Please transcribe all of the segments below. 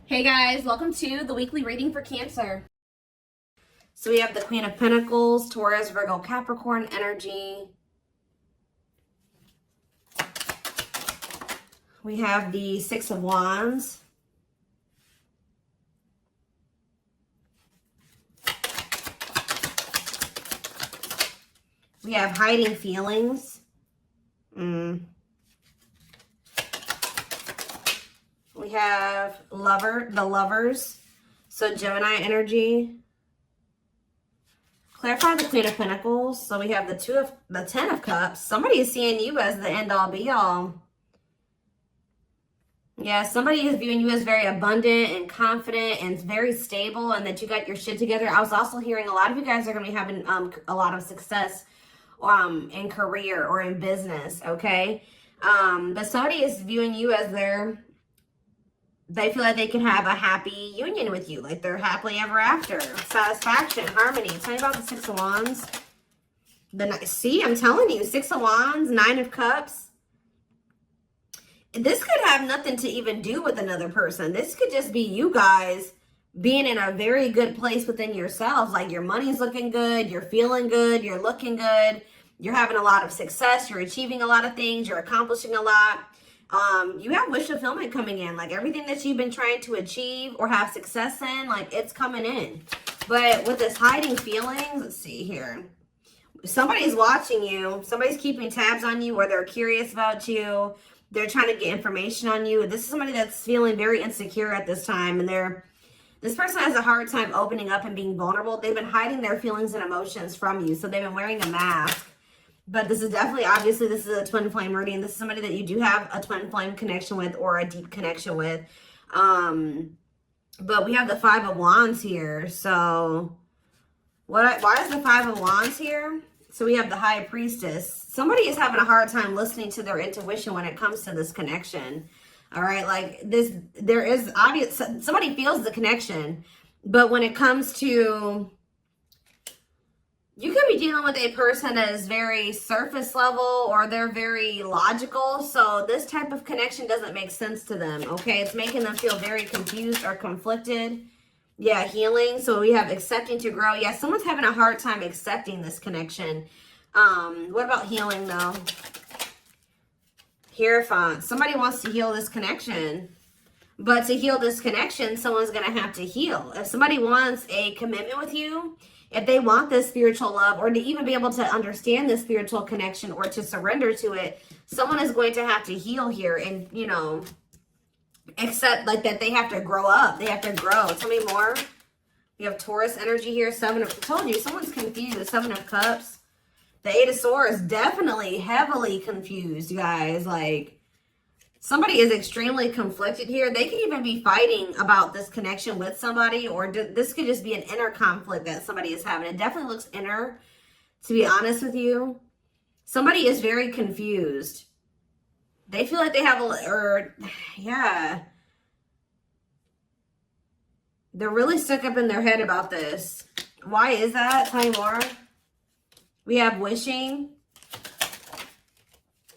Hey guys, welcome to the weekly reading for Cancer. So we have the Queen of Pentacles, Taurus, Virgo, Capricorn energy. We have the Six of Wands. We have hiding feelings. We have the lovers. So Gemini energy. Clarify the Queen of Pentacles. So we have the Ten of Cups. Somebody is seeing you as the end all be all. Yeah, somebody is viewing you as very abundant and confident and very stable, and that you got your shit together. I was also hearing a lot of you guys are going to be having a lot of success in career or in business, okay? But somebody is viewing you as they feel like they can have a happy union with you, like they're happily ever after, satisfaction, harmony. Tell me about the Six of Wands. See, I'm telling you, Six of Wands, Nine of Cups. This could have nothing to even do with another person. This could just be you guys being in a very good place within yourselves. Like your money's looking good, you're feeling good, you're looking good, you're having a lot of success, you're achieving a lot of things, you're accomplishing a lot. You have wish fulfillment coming in, like everything that you've been trying to achieve or have success in, like it's coming in. But with this hiding feelings, let's see here. Somebody's watching you, somebody's keeping tabs on you, or they're curious about you. They're trying to get information on you. This is somebody that's feeling very insecure at this time, and this person has a hard time opening up and being vulnerable. They've been hiding their feelings and emotions from you, so they've been wearing a mask. But this is definitely, obviously, this is a twin flame reading. This is somebody that you do have a twin flame connection with or a deep connection with. But we have the Five of Wands here. So why is the Five of Wands here? So we have the High Priestess. Somebody is having a hard time listening to their intuition when it comes to this connection. All right, like this, there is obvious, somebody feels the connection. But when it comes to, you could be dealing with a person that is very surface level or they're very logical. So this type of connection doesn't make sense to them, okay? It's making them feel very confused or conflicted. Yeah, healing. So we have accepting to grow. Yeah, someone's having a hard time accepting this connection. What about healing though? Hierophant. Somebody wants to heal this connection. But to heal this connection, someone's going to have to heal. If somebody wants a commitment with you, if they want this spiritual love, or to even be able to understand this spiritual connection or to surrender to it, someone is going to have to heal here and, you know, accept like that they have to grow up. They have to grow. Tell me more. We have Taurus energy here. I told you, someone's confused. Seven of Cups. The Eight of Swords, definitely heavily confused, guys. Like, somebody is extremely conflicted here. They could even be fighting about this connection with somebody, or this could just be an inner conflict that somebody is having. It definitely looks inner, to be honest with you. Somebody is very confused. They feel like they have yeah. They're really stuck up in their head about this. Why is that? Tell me more. We have wishing.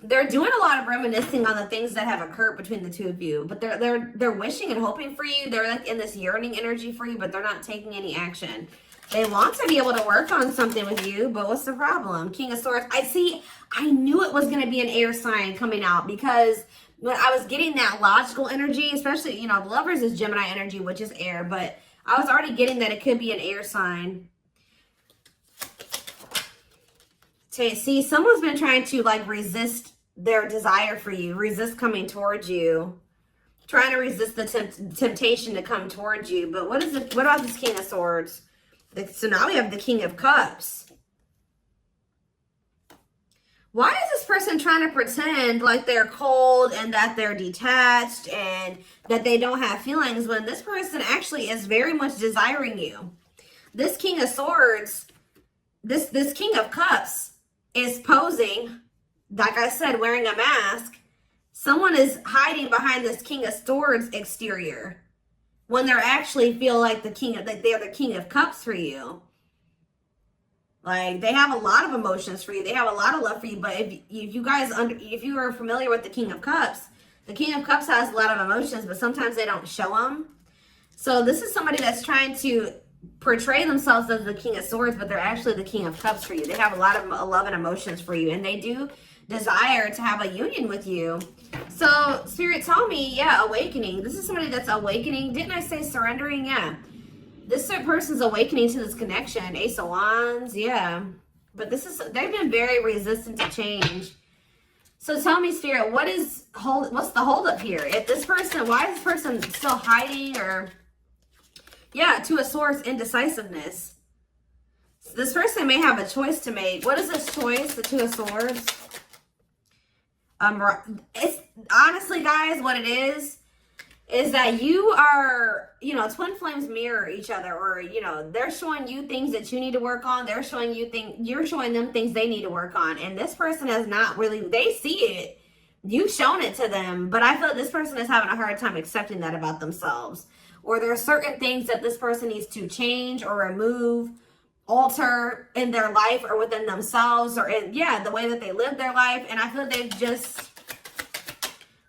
They're doing a lot of reminiscing on the things that have occurred between the two of you, but they're wishing and hoping for you. They're like in this yearning energy for you, but they're not taking any action. They want to be able to work on something with you, but what's the problem? King of Swords. I knew it was going to be an air sign coming out, because when I was getting that logical energy, especially, you know, the Lovers is Gemini energy, which is air, but I was already getting that it could be an air sign. See, someone's been trying to like resist their desire for you, resist coming towards you, trying to resist the temptation to come towards you. But what about this King of Swords? So now we have the King of Cups. Why is this person trying to pretend like they're cold and that they're detached and that they don't have feelings, when this person actually is very much desiring you? This King of Swords, this King of Cups is posing, like I said, wearing a mask. Someone is hiding behind this King of Swords exterior when they're actually feel like they're the King of Cups for you. Like, they have a lot of emotions for you. They have a lot of love for you. But if you are familiar with the King of Cups has a lot of emotions, but sometimes they don't show them. So this is somebody that's trying to portray themselves as the King of Swords, but they're actually the King of Cups for you. They have a lot of love and emotions for you, and they do desire to have a union with you. So Spirit, tell me, yeah, awakening. This is somebody that's awakening. Didn't I say surrendering? Yeah. This person's awakening to this connection. Ace of Wands, yeah. But they've been very resistant to change. So tell me, Spirit, what's the holdup here? If this person, why is this person still hiding? Or, yeah, Two of Swords, indecisiveness. So this person may have a choice to make. What is this choice? The Two of Swords. It's honestly, guys, what it is that you are, you know, twin flames mirror each other, or, you know, they're showing you things that you need to work on. They're showing you you're showing them things they need to work on. And this person has not really, they see it. You've shown it to them, but I feel like this person is having a hard time accepting that about themselves. Or there are certain things that this person needs to change or remove, alter in their life or within themselves, or in, yeah, the way that they live their life. And I feel like they've just,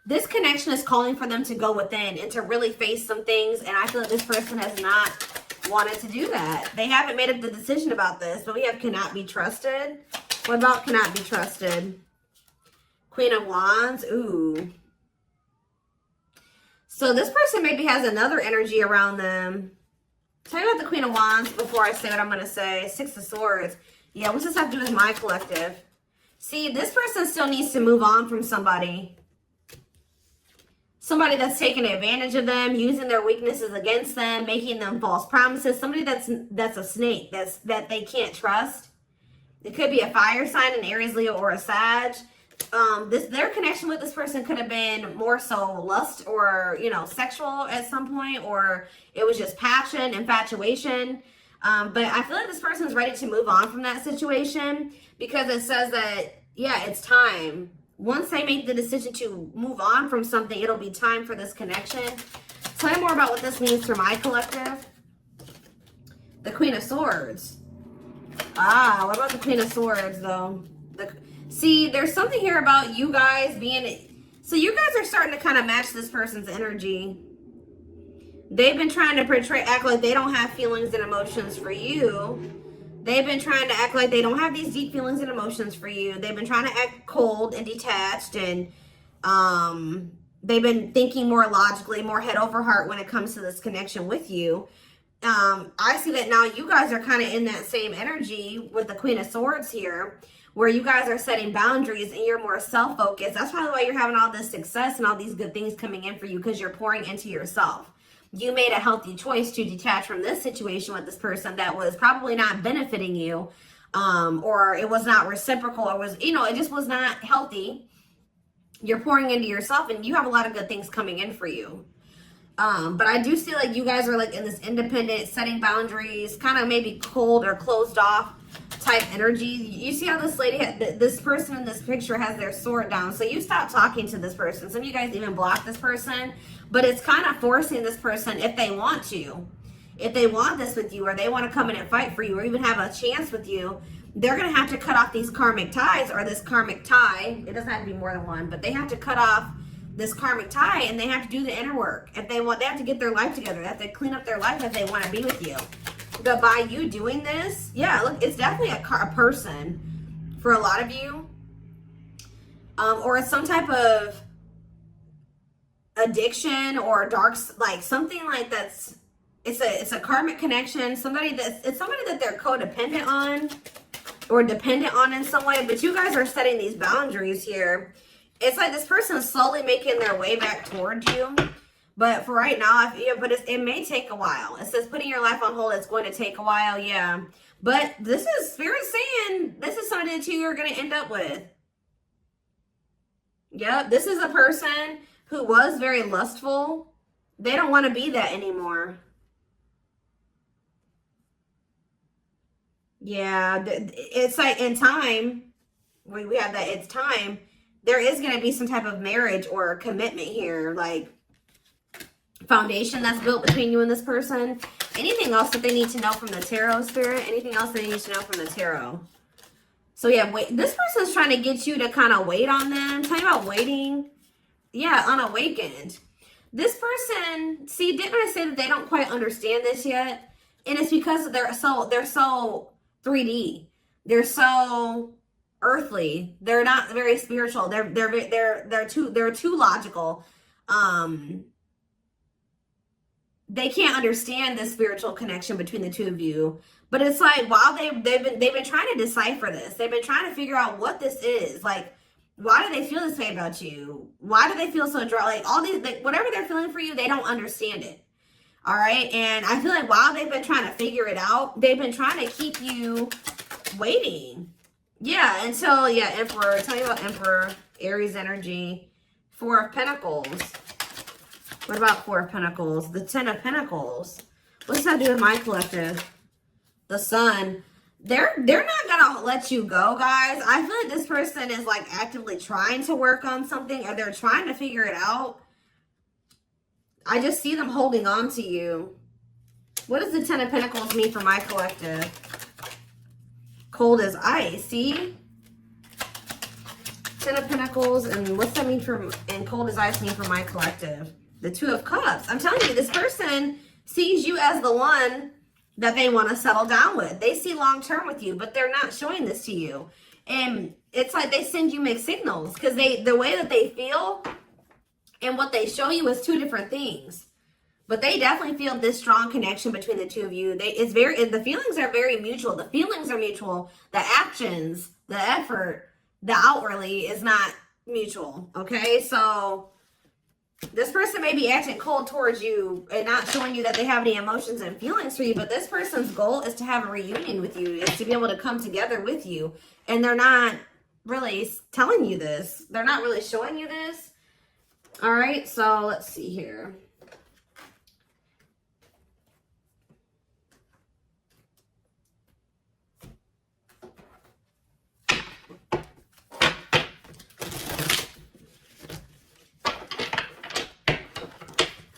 this connection is calling for them to go within and to really face some things. And I feel like this person has not wanted to do that. They haven't made up the decision about this, but we have cannot be trusted. What about cannot be trusted? Queen of Wands. Ooh. So this person maybe has another energy around them. Tell me about the Queen of Wands before I say what I'm going to say. Six of Swords. Yeah, what's this have to do with my collective? See, this person still needs to move on from somebody. Somebody that's taking advantage of them, using their weaknesses against them, making them false promises. Somebody that's a snake, that they can't trust. It could be a fire sign, an Aries, Leo, or a Sag. Their connection with this person could have been more so lust or, you know, sexual at some point, or it was just passion, infatuation. But I feel like this person's ready to move on from that situation, because it says that, yeah, it's time. Once they make the decision to move on from something, it'll be time for this connection. Tell me more about what this means for my collective. The Queen of Swords. Ah, what about the Queen of Swords, though? See, there's something here about you guys being... So you guys are starting to kind of match this person's energy. They've been trying to act like they don't have feelings and emotions for you. They've been trying to act like they don't have these deep feelings and emotions for you. They've been trying to act cold and detached, and they've been thinking more logically, more head over heart when it comes to this connection with you. I see that now you guys are kind of in that same energy with the Queen of Swords here, where you guys are setting boundaries and you're more self-focused. That's probably why you're having all this success and all these good things coming in for you, because you're pouring into yourself. You made a healthy choice to detach from this situation with this person that was probably not benefiting you, or it was not reciprocal, or was, you know, it just was not healthy. You're pouring into yourself, and you have a lot of good things coming in for you. But I do see like you guys are like in this independent, setting boundaries, kind of maybe cold or closed off type energy. You see how this lady, this person in this picture has their sword down. So you stop talking to this person. Some of you guys even block this person, but it's kind of forcing this person, if they want to, if they want this with you, or they want to come in and fight for you, or even have a chance with you, they're going to have to cut off these karmic ties, or this karmic tie. It doesn't have to be more than one, but they have to cut off this karmic tie, and they have to do the inner work. If they want, they have to get their life together. They have to clean up their life if they want to be with you. But by you doing this, yeah, look, it's definitely a person for a lot of you, or it's some type of addiction or dark, like something like that's, it's a karmic connection. It's somebody that they're codependent on or dependent on in some way. But you guys are setting these boundaries here. It's like this person is slowly making their way back towards you. But for right now, it may take a while. It says putting your life on hold, it's going to take a while, yeah. But this is Spirit saying this is something that you are going to end up with. Yep, this is a person who was very lustful. They don't want to be that anymore. Yeah, it's like in time, we have that, it's time. There is going to be some type of marriage or commitment here, like foundation that's built between you and this person. Anything else that they need to know from the tarot, Spirit? Anything else they need to know from the tarot? So yeah, wait. This person's trying to get you to kind of wait on them. Tell me about waiting. Yeah, unawakened. This person, see, didn't I say that they don't quite understand this yet? And it's because they're so 3D. They're so earthly. They're not very spiritual. They're too logical. They can't understand the spiritual connection between the two of you. But it's like, while they've been trying to decipher this. They've been trying to figure out what this is. Like, why do they feel this way about you? Why do they feel so dry? Like, all these, like, whatever they're feeling for you, they don't understand it. All right. And I feel like while they've been trying to figure it out, they've been trying to keep you waiting. Yeah. Until, yeah, Emperor. Tell me about Emperor, Aries energy, Four of Pentacles. What about Four of Pentacles? The Ten of Pentacles. What's that do with my collective? The Sun. They're not gonna let you go, guys. I feel like this person is like actively trying to work on something, or they're trying to figure it out. I just see them holding on to you. What does the Ten of Pentacles mean for my collective? Cold as ice. See? Ten of Pentacles, and what's that mean for, and cold as ice mean for my collective? The Two of Cups. I'm telling you, this person sees you as the one that they want to settle down with. They see long-term with you, but they're not showing this to you. And it's like they send you mixed signals, because the way that they feel and what they show you is two different things. But they definitely feel this strong connection between the two of you. The feelings are very mutual. The feelings are mutual. The actions, the effort, the outwardly is not mutual. Okay, so this person may be acting cold towards you and not showing you that they have any emotions and feelings for you, but this person's goal is to have a reunion with you, is to be able to come together with you. And they're not really telling you this. They're not really showing you this. All right, so let's see here.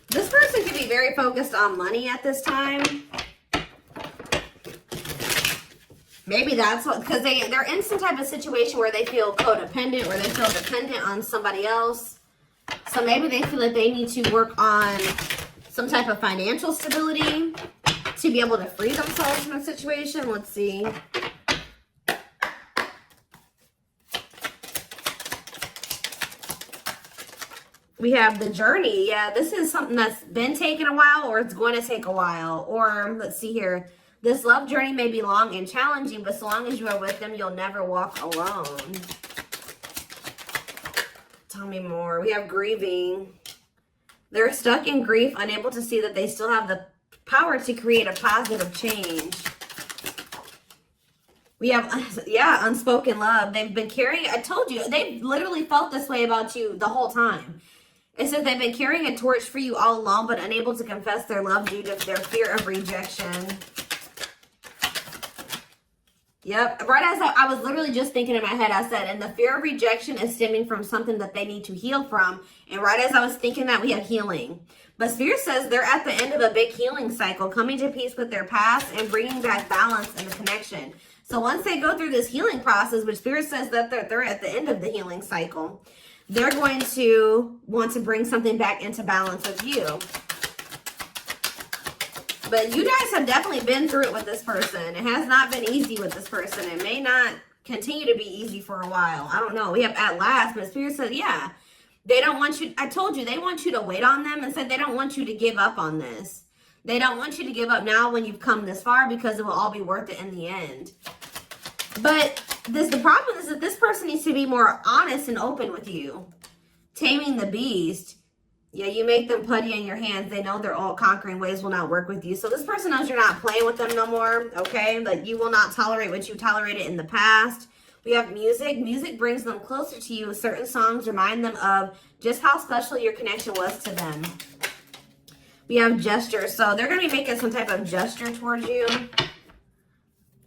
This person could be very focused on money at this time. Maybe that's what, because they're in some type of situation where they feel codependent, or they feel dependent on somebody else. So maybe they feel like they need to work on some type of financial stability to be able to free themselves from the situation. Let's see. We have the journey. Yeah, this is something that's been taking a while, or it's going to take a while. Or let's see here. This love journey may be long and challenging, but so long as you are with them, you'll never walk alone. Tell me more. We have grieving. They're stuck in grief, unable to see that they still have the power to create a positive change. We have, yeah, unspoken love. They've been carrying, I told you, they've literally felt this way about you the whole time. It says they've been carrying a torch for you all along, but unable to confess their love due to their fear of rejection. Yep. Right as I was literally just thinking in my head, I said, and the fear of rejection is stemming from something that they need to heal from. And right as I was thinking that, we have healing. But Spirit says they're at the end of a big healing cycle, coming to peace with their past and bringing back balance and the connection. So once they go through this healing process, which Spirit says that they're at the end of the healing cycle, they're going to want to bring something back into balance with you. But you guys have definitely been through it with this person. It has not been easy with this person. It may not continue to be easy for a while. I don't know. We have at last, but Spirit said, yeah, they don't want you. I told you, they want you to wait on them, and said they don't want you to give up on this. They don't want you to give up now when you've come this far, because it will all be worth it in the end. But the problem is that this person needs to be more honest and open with you. Taming the beast. Yeah, you make them putty in your hands. They know their all-conquering ways will not work with you. So this person knows you're not playing with them no more, okay? Like, you will not tolerate what you tolerated in the past. We have music. Music brings them closer to you. Certain songs remind them of just how special your connection was to them. We have gestures. So they're going to be making some type of gesture towards you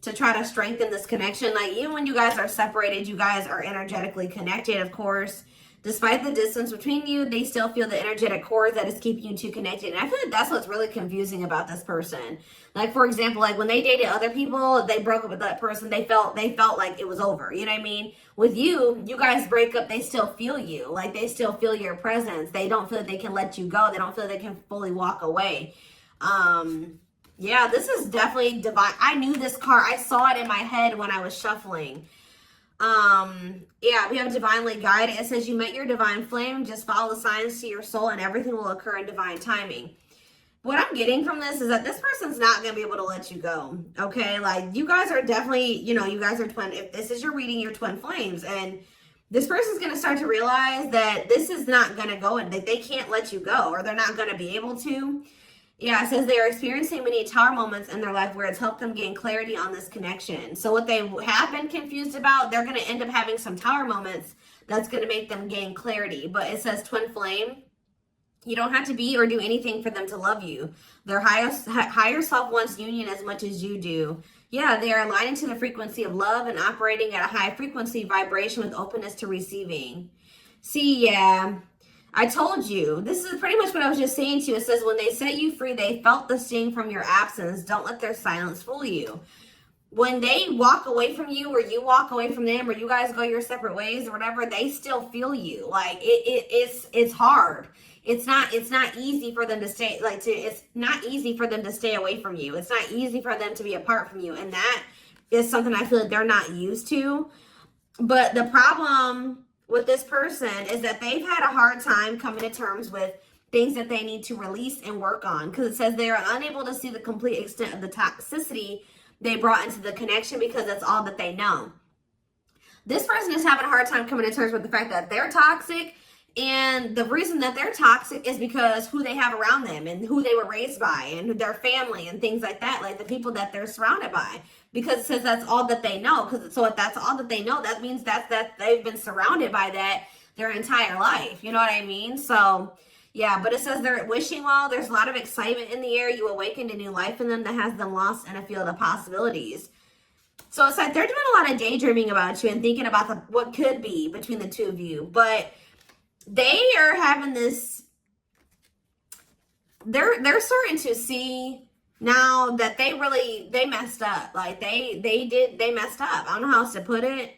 to try to strengthen this connection. Like, even when you guys are separated, you guys are energetically connected, of course. Despite the distance between you, they still feel the energetic cord that is keeping you two connected. And I feel like that's what's really confusing about this person. Like, for example, like when they dated other people, they broke up with that person, they felt like it was over. You know what I mean? With you, you guys break up, they still feel you. Like, they still feel your presence. They don't feel that they can let you go. They don't feel they can fully walk away. Yeah, this is definitely divine. I knew this card. I saw it in my head when I was shuffling. Yeah, we have divinely guided. It says you met your divine flame. Just follow the signs to your soul and everything will occur in divine timing. What I'm getting from this is that this person's not going to be able to let you go. Okay. Like, you guys are definitely, you know, you guys are twin. If this is your reading, you're twin flames, and this person's going to start to realize that this is not going to go and that they can't let you go, or they're not going to be able to. Yeah, it says they are experiencing many tower moments in their life where it's helped them gain clarity on this connection. So what they have been confused about, they're going to end up having some tower moments that's going to make them gain clarity. But it says twin flame. You don't have to be or do anything for them to love you. Their higher self wants union as much as you do. Yeah, they are aligning to the frequency of love and operating at a high frequency vibration with openness to receiving. See, yeah. I told you, this is pretty much what I was just saying to you. It says, when they set you free, they felt the sting from your absence. Don't let their silence fool you. When they walk away from you, or you walk away from them, or you guys go your separate ways or whatever, they still feel you. Like, it's hard. It's not easy for them to stay, it's not easy for them to stay away from you. It's not easy for them to be apart from you. And that is something I feel like they're not used to. But the problem with this person is that they've had a hard time coming to terms with things that they need to release and work on, because it says they are unable to see the complete extent of the toxicity they brought into the connection because that's all that they know. This person is having a hard time coming to terms with the fact that they're toxic, and the reason that they're toxic is because who they have around them and who they were raised by and their family and things like that, like the people that they're surrounded by. Because it says that's all that they know. So if that's all that they know, that means that they've been surrounded by that their entire life. You know what I mean? So yeah, but it says they're wishing well. There's a lot of excitement in the air. You awakened a new life in them that has them lost in a field of possibilities. So it's like they're doing a lot of daydreaming about you and thinking about what could be between the two of you. But they are having this, they're starting to see now that they messed up. Like they messed up. I don't know how else to put it.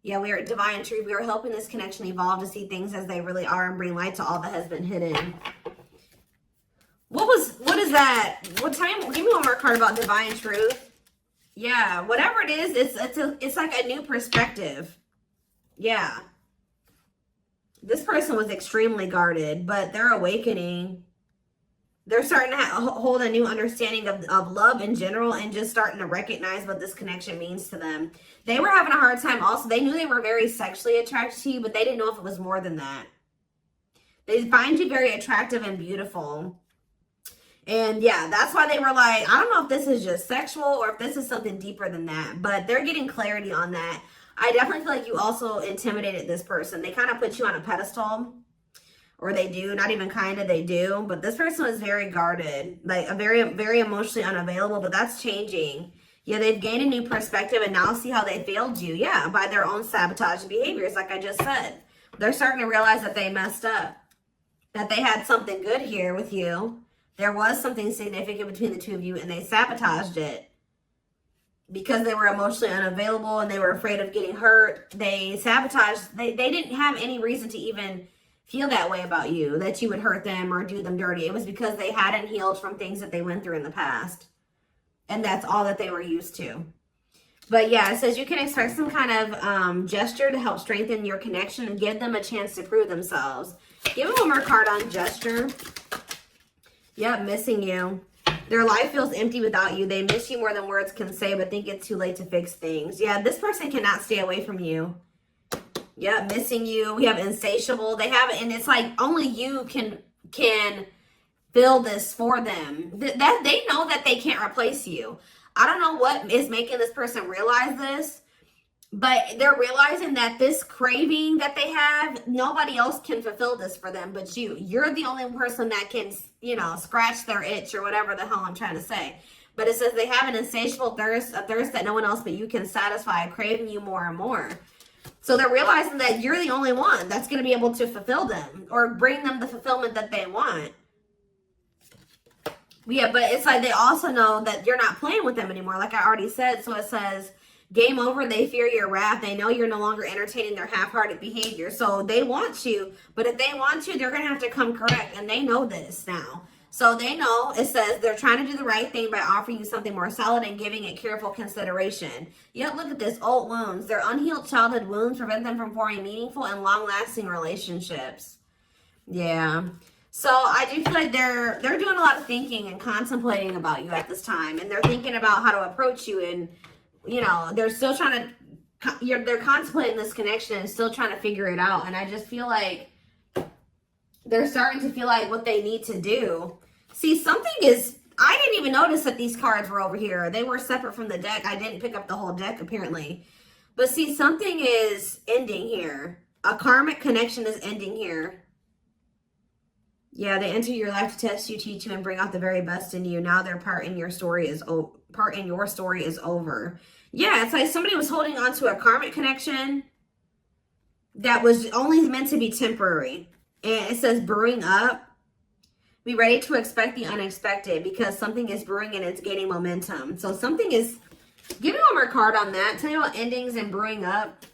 Yeah, we are at divine truth. We are helping this connection evolve to see things as they really are and bring light to all that has been hidden. What is that? What time? Give me one more card about divine truth. Yeah, whatever it is, it's like a new perspective. Yeah. This person was extremely guarded, but they're awakening. They're starting to hold a new understanding of love in general and just starting to recognize what this connection means to them. They were having a hard time also. They knew they were very sexually attracted to you, but they didn't know if it was more than that. They find you very attractive and beautiful. And yeah, that's why they were like, I don't know if this is just sexual or if this is something deeper than that, but they're getting clarity on that. I definitely feel like you also intimidated this person. They kind of put you on a pedestal. Or they do, not even kind of, they do. But this person was very guarded, like a very, very emotionally unavailable, but that's changing. Yeah, they've gained a new perspective and now see how they failed you. Yeah, by their own sabotage behaviors, like I just said. They're starting to realize that they messed up, that they had something good here with you. There was something significant between the two of you and they sabotaged it. Because they were emotionally unavailable and they were afraid of getting hurt, they sabotaged. They didn't have any reason to even feel that way about you, that you would hurt them or do them dirty. It was because they hadn't healed from things that they went through in the past. And that's all that they were used to. But yeah, it says you can expect some kind of gesture to help strengthen your connection and give them a chance to prove themselves. Give them one more card on gesture. Yep, missing you. Their life feels empty without you. They miss you more than words can say, but think it's too late to fix things. Yeah, this person cannot stay away from you. Yeah, missing you. We have insatiable. They have it, and it's like only you can fill this for them. That they know that they can't replace you. I don't know what is making this person realize this, but they're realizing that this craving that they have, nobody else can fulfill this for them but you. You're the only person that can, you know, scratch their itch or whatever the hell I'm trying to say. But it says they have an insatiable thirst, a thirst that no one else but you can satisfy, craving you more and more. So they're realizing that you're the only one that's going to be able to fulfill them or bring them the fulfillment that they want. Yeah, but it's like they also know that you're not playing with them anymore, like I already said. So it says, game over, they fear your wrath. They know you're no longer entertaining their half-hearted behavior. So they want you, but if they want you, they're going to have to come correct. And they know this now. So they know, it says, they're trying to do the right thing by offering you something more solid and giving it careful consideration. Yet look at this, old wounds. Their unhealed childhood wounds prevent them from forming meaningful and long-lasting relationships. Yeah. So I do feel like they're doing a lot of thinking and contemplating about you at this time. And they're thinking about how to approach you. And, you know, they're still trying to, they're contemplating this connection and still trying to figure it out. And I just feel like they're starting to feel like what they need to do. See, something is, I didn't even notice that these cards were over here. They were separate from the deck. I didn't pick up the whole deck, apparently. But see, something is ending here. A karmic connection is ending here. Yeah, they enter your life to test you, teach you, and bring out the very best in you. Now their part in your story is over. Yeah, it's like somebody was holding on to a karmic connection that was only meant to be temporary. And it says brewing up. Be ready to expect the unexpected because something is brewing and it's gaining momentum. So something is, give me one more card on that. Tell me about endings and brewing up.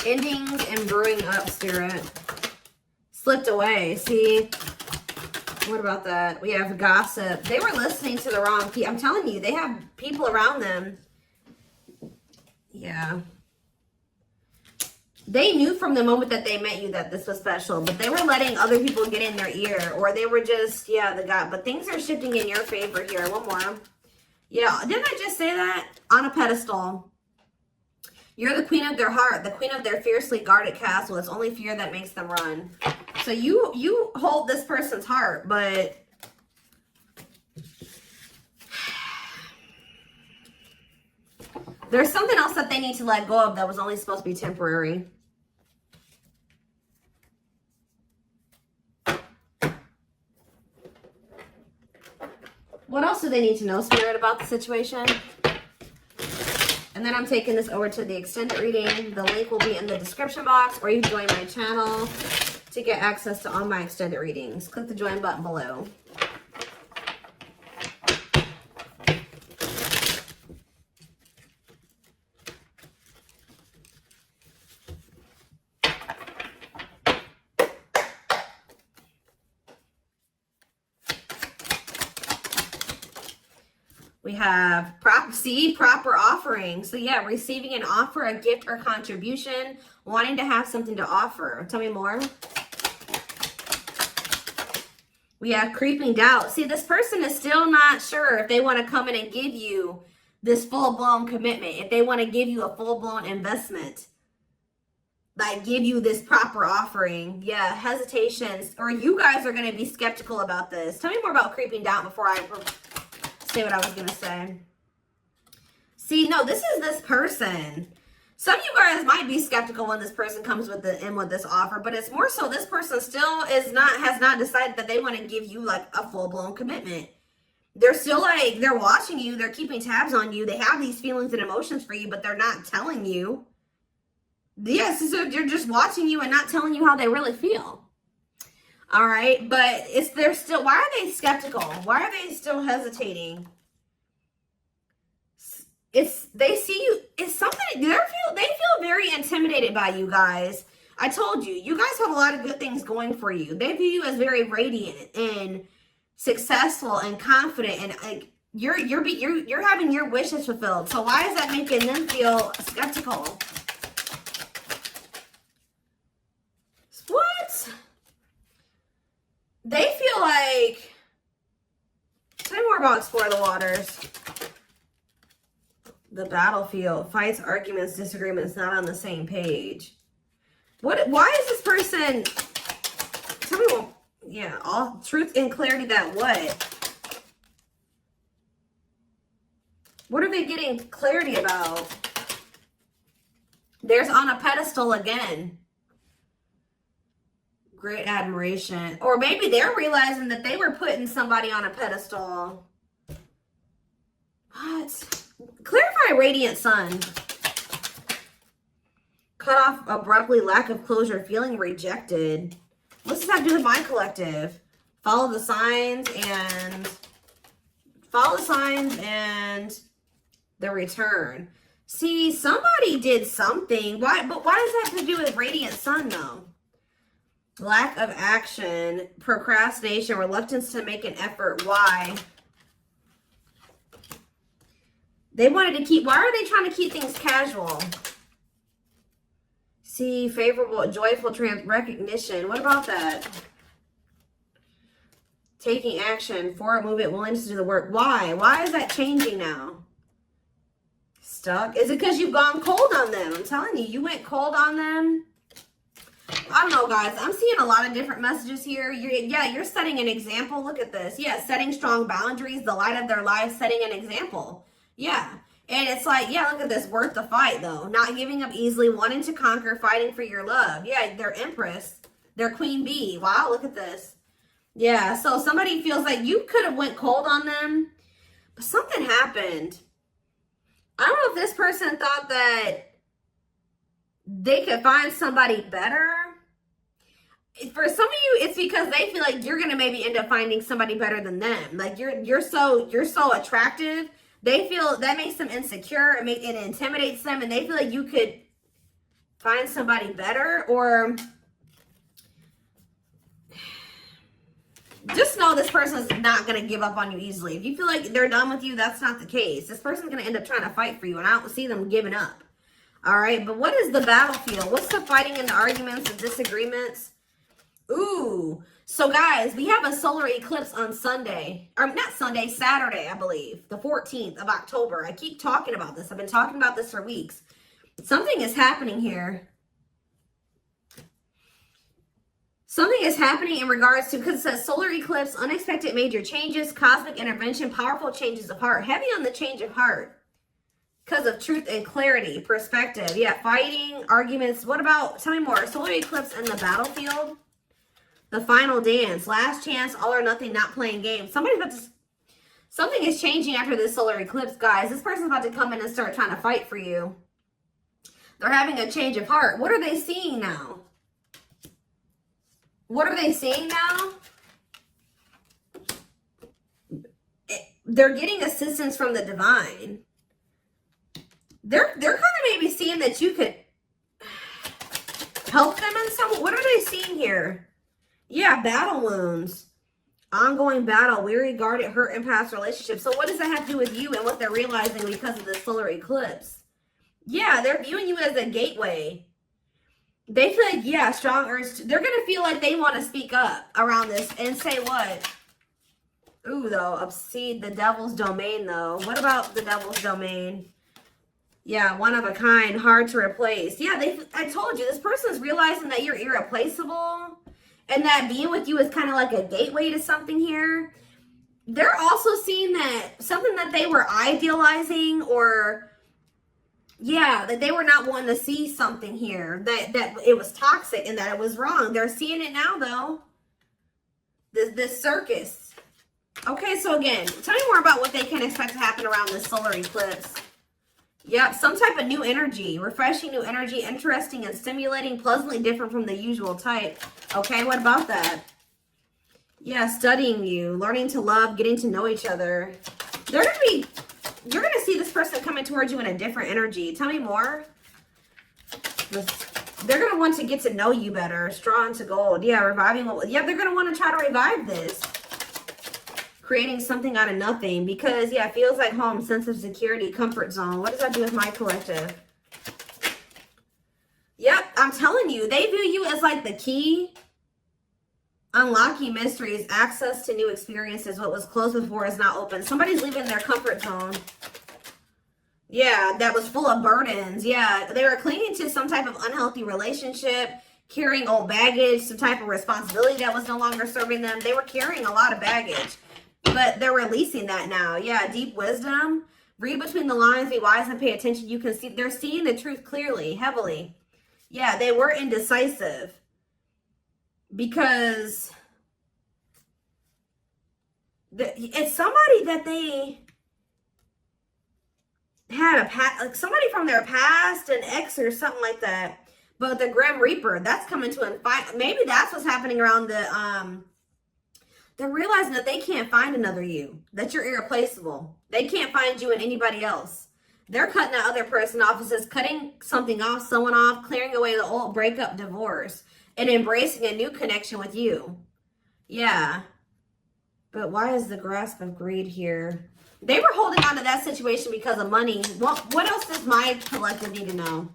Endings and brewing up, Spirit. Slipped away. See, what about that? We have gossip. They were listening to the wrong people. I'm telling you, they have people around them. Yeah. They knew from the moment that they met you that this was special, but they were letting other people get in their ear, or they were just, yeah, but things are shifting in your favor here. One more. Yeah, didn't I just say that? On a pedestal. You're the queen of their heart, the queen of their fiercely guarded castle. It's only fear that makes them run. So you hold this person's heart, but there's something else that they need to let go of that was only supposed to be temporary. What else do they need to know, Spirit, about the situation? And then I'm taking this over to the extended reading. The link will be in the description box, or you can join my channel to get access to all my extended readings. Click the join button below. We have proper offering. So yeah, receiving an offer, a gift, or contribution, wanting to have something to offer. Tell me more. We have creeping doubt. See, this person is still not sure if they want to come in and give you this full-blown commitment, if they want to give you a full-blown investment, like give you this proper offering. Yeah, hesitations, or you guys are going to be skeptical about this. Tell me more about creeping doubt before I say what I was going to say. See, no, this is this person. Some of you guys might be skeptical when this person comes with this offer, but it's more so this person still has not decided that they want to give you like a full-blown commitment. They're still like, they're watching you, they're keeping tabs on you, they have these feelings and emotions for you, but they're not telling you. Yes, so they're just watching you and not telling you how they really feel. All right, but they're still, why are they skeptical? Why are they still hesitating? They see you, it's something, they feel very intimidated by you guys. I told you, you guys have a lot of good things going for you. They view you as very radiant and successful and confident, and like you're having your wishes fulfilled. So why is that making them feel skeptical? What? They feel like, tell me more about Explore the Waters. The battlefield, fights, arguments, disagreements, not on the same page. Why is this person, tell me what, yeah, all truth and clarity that what? What are they getting clarity about? There's on a pedestal again. Great admiration. Or maybe they're realizing that they were putting somebody on a pedestal. What? Clarify radiant sun. Cut off abruptly, lack of closure, feeling rejected. What's this have to do with my collective? Follow the signs and the return. See, somebody did something. Why? But why does that have to do with radiant sun though? Lack of action, procrastination, reluctance to make an effort. Why? They wanted to keep, why are they trying to keep things casual? See, favorable, joyful recognition. What about that? Taking action, forward movement, willingness to do the work. Why? Why is that changing now? Stuck? Is it because you've gone cold on them? I'm telling you, you went cold on them. I don't know, guys. I'm seeing a lot of different messages here. You're setting an example. Look at this. Yeah, setting strong boundaries, the light of their life, setting an example. Yeah. And it's like, yeah, look at this. Worth the fight, though. Not giving up easily, wanting to conquer, fighting for your love. Yeah, they're Empress. They're Queen Bee. Wow, look at this. Yeah, so somebody feels like you could have went cold on them, but something happened. I don't know if this person thought that they could find somebody better. For some of you, it's because they feel like you're gonna maybe end up finding somebody better than them. Like you're so attractive. They feel that makes them insecure. It intimidates them, and they feel like you could find somebody better. Or just know this person is not gonna give up on you easily. If you feel like they're done with you, that's not the case. This person's gonna end up trying to fight for you, and I don't see them giving up. All right, but what is the battlefield? What's the fighting and the arguments and disagreements? Ooh, so guys, we have a solar eclipse on Sunday, or not Sunday, Saturday, I believe, the 14th of October. I keep talking about this. I've been talking about this for weeks. Something is happening here. Something is happening in regards to, because it says solar eclipse, unexpected major changes, cosmic intervention, powerful changes of heart. Heavy on the change of heart. Because of truth and clarity, perspective. Yeah, fighting, arguments. What about, tell me more. Solar eclipse and the battlefield. The final dance. Last chance, all or nothing, not playing games. Somebody's about to, something is changing after this solar eclipse, guys. This person's about to come in and start trying to fight for you. They're having a change of heart. What are they seeing now? What are they seeing now? They're getting assistance from the divine. They're kind of maybe seeing that you could help them in some. What are they seeing here? Yeah, battle wounds. Ongoing battle, weary, guarded, hurt, and past relationships. So what does that have to do with you and what they're realizing because of the solar eclipse? Yeah, they're viewing you as a gateway. They feel like, yeah, strong urge. They're going to feel like they want to speak up around this and say what? Ooh, though, obsede the devil's domain, though. What about the devil's domain? Yeah, one of a kind, hard to replace. Yeah, I told you, this person's realizing that you're irreplaceable and that being with you is kind of like a gateway to something here. They're also seeing that something that they were idealizing, or yeah, that they were not wanting to see something here, that it was toxic and that it was wrong. They're seeing it now, though. This circus. Okay, so again, tell me more about what they can expect to happen around this solar eclipse. Yep, some type of new energy, refreshing new energy, interesting and stimulating, pleasantly different from the usual type. Okay, what about that? Yeah, studying you, learning to love, getting to know each other. You're going to see this person coming towards you in a different energy. Tell me more. They're going to want to get to know you better. Straw into gold. Yeah, reviving. Yeah, they're going to want to try to revive this. Creating something out of nothing. Because, yeah, it feels like home, sense of security, comfort zone. What does that do with my collective? Yep, I'm telling you. They view you as like the key. Unlocking mysteries, access to new experiences. What was closed before is now open. Somebody's leaving their comfort zone. Yeah, that was full of burdens. Yeah, they were clinging to some type of unhealthy relationship, carrying old baggage, some type of responsibility that was no longer serving them. They were carrying a lot of baggage, but they're releasing that now. Yeah, deep wisdom. Read between the lines, be wise and pay attention. You can see, they're seeing the truth clearly, heavily. Yeah, they were indecisive. Because it's somebody that they had like somebody from their past, an ex or something like that. But the Grim Reaper, that's coming to an fight. Maybe that's what's happening around they're realizing that they can't find another you, that you're irreplaceable. They can't find you in anybody else. They're cutting that other person off. It says cutting something off, someone off, clearing away the old breakup, divorce, and embracing a new connection with you. Yeah. But why is the grasp of greed here? They were holding on to that situation because of money. What else does my collective need to know?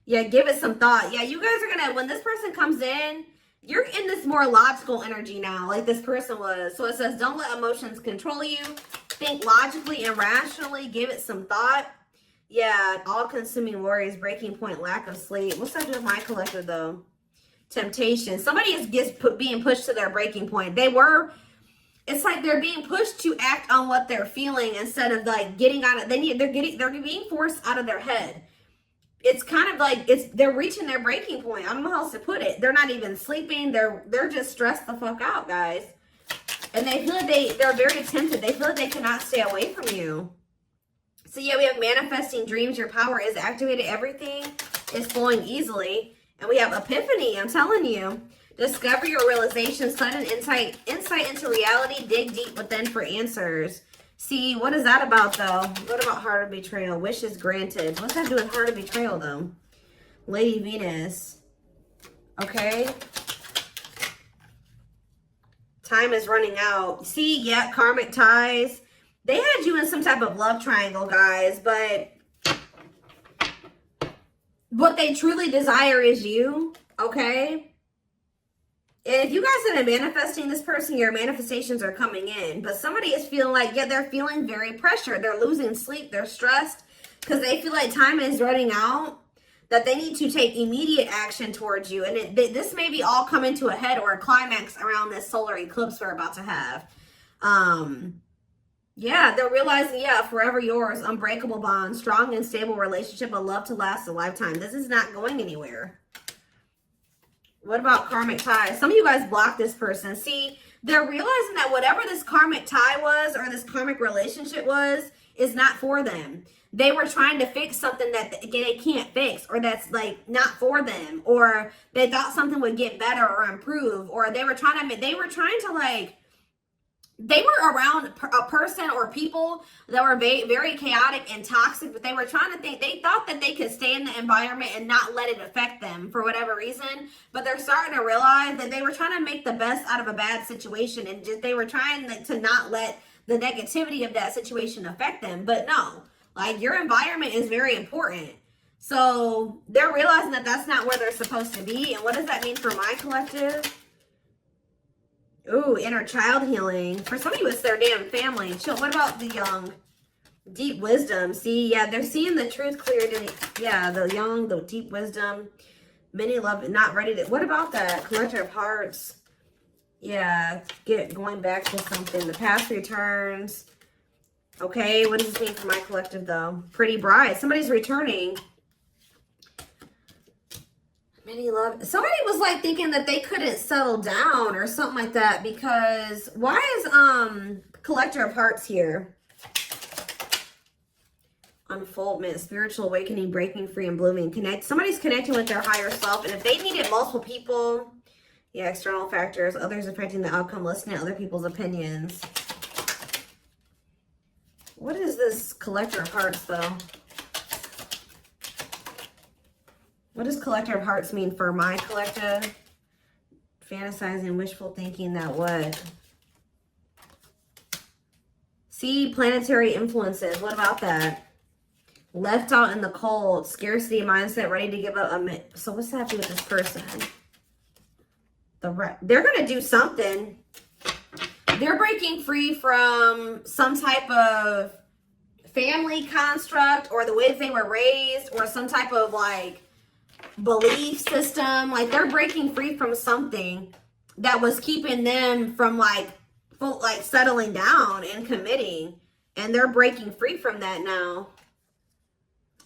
Yeah, give it some thought. Yeah, you guys are going to, when this person comes in, you're in this more logical energy now, like this person was. So it says, don't let emotions control you. Think logically and rationally. Give it some thought. Yeah, all-consuming worries, breaking point, lack of sleep. What's that do with my collective, though? Temptation. Somebody is being pushed to their breaking point. It's like they're being pushed to act on what they're feeling instead of like getting out of, they're being forced out of their head. It's kind of like they're reaching their breaking point. I don't know how else to put it. They're not even sleeping. They're just stressed the fuck out, guys. And they feel like they're very tempted. They feel like they cannot stay away from you. So yeah, we have manifesting dreams. Your power is activated. Everything is flowing easily. And we have epiphany. I'm telling you. Discover your realization. Sudden insight into reality. Dig deep within for answers. See, what is that about, though? What about heart of betrayal? Wishes granted. What's that do with heart of betrayal, though? Lady Venus. Okay. Time is running out. See, yeah, karmic ties. They had you in some type of love triangle, guys, but what they truly desire is you, okay? If you guys have been manifesting this person, your manifestations are coming in. But somebody is feeling like, yeah, they're feeling very pressured. They're losing sleep. They're stressed because they feel like time is running out, that they need to take immediate action towards you. And this may be all coming to a head or a climax around this solar eclipse we're about to have. Yeah, they're realizing, yeah, forever yours, unbreakable bond, strong and stable relationship, a love to last a lifetime. This is not going anywhere. What about karmic ties? Some of you guys blocked this person. See, they're realizing that whatever this karmic tie was or this karmic relationship was is not for them. They were trying to fix something that they can't fix, or that's like not for them, or they thought something would get better or improve, or they were trying to like, they were around a person or people that were very, very chaotic and toxic, but they were trying to think, they thought that they could stay in the environment and not let it affect them for whatever reason. But they're starting to realize that they were trying to make the best out of a bad situation, and just, they were trying to not let the negativity of that situation affect them. But no, like, your environment is very important. So they're realizing that that's not where they're supposed to be. And what does that mean for my collective? Ooh, inner child healing. For some of you, it's their damn family. What about the young? Deep wisdom. See, yeah, they're seeing the truth clear. Yeah, the young, the deep wisdom. Many love, not ready to. What about that? Collector of hearts. Yeah, going back to something. The past returns. Okay, what does this mean for my collective, though? Pretty bride. Somebody's returning. Many love. Somebody was like thinking that they couldn't settle down or something like that, because why is collector of hearts here? Unfoldment, spiritual awakening, breaking free and blooming. Somebody's connecting with their higher self, and if they needed multiple people, yeah, external factors, others affecting the outcome, listening to other people's opinions. What is this collector of hearts, though? What does collector of hearts mean for my collective? Fantasizing, wishful thinking, that what? See, planetary influences. What about that? Left out in the cold, scarcity mindset, ready to give up. So what's that have to do with this person? They're going to do something. They're breaking free from some type of family construct, or the ways they were raised, or some type of like belief system. Like, they're breaking free from something that was keeping them from like settling down and committing, and they're breaking free from that now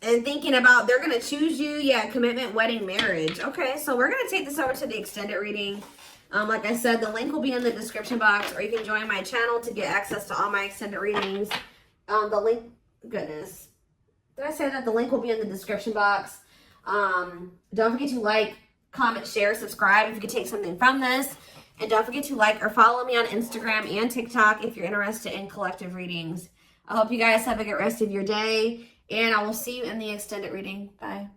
and thinking about they're going to choose you. Yeah, commitment, wedding, marriage. Okay, so we're going to take this over to the extended reading. Like I said, the link will be in the description box, or you can join my channel to get access to all my extended readings. The link, goodness, did I say that? The link will be in the description box. Don't forget to like, comment, share, subscribe if you could take something from this. And don't forget to like or follow me on Instagram and TikTok if you're interested in collective readings. I hope you guys have a good rest of your day, and I will see you in the extended reading. Bye.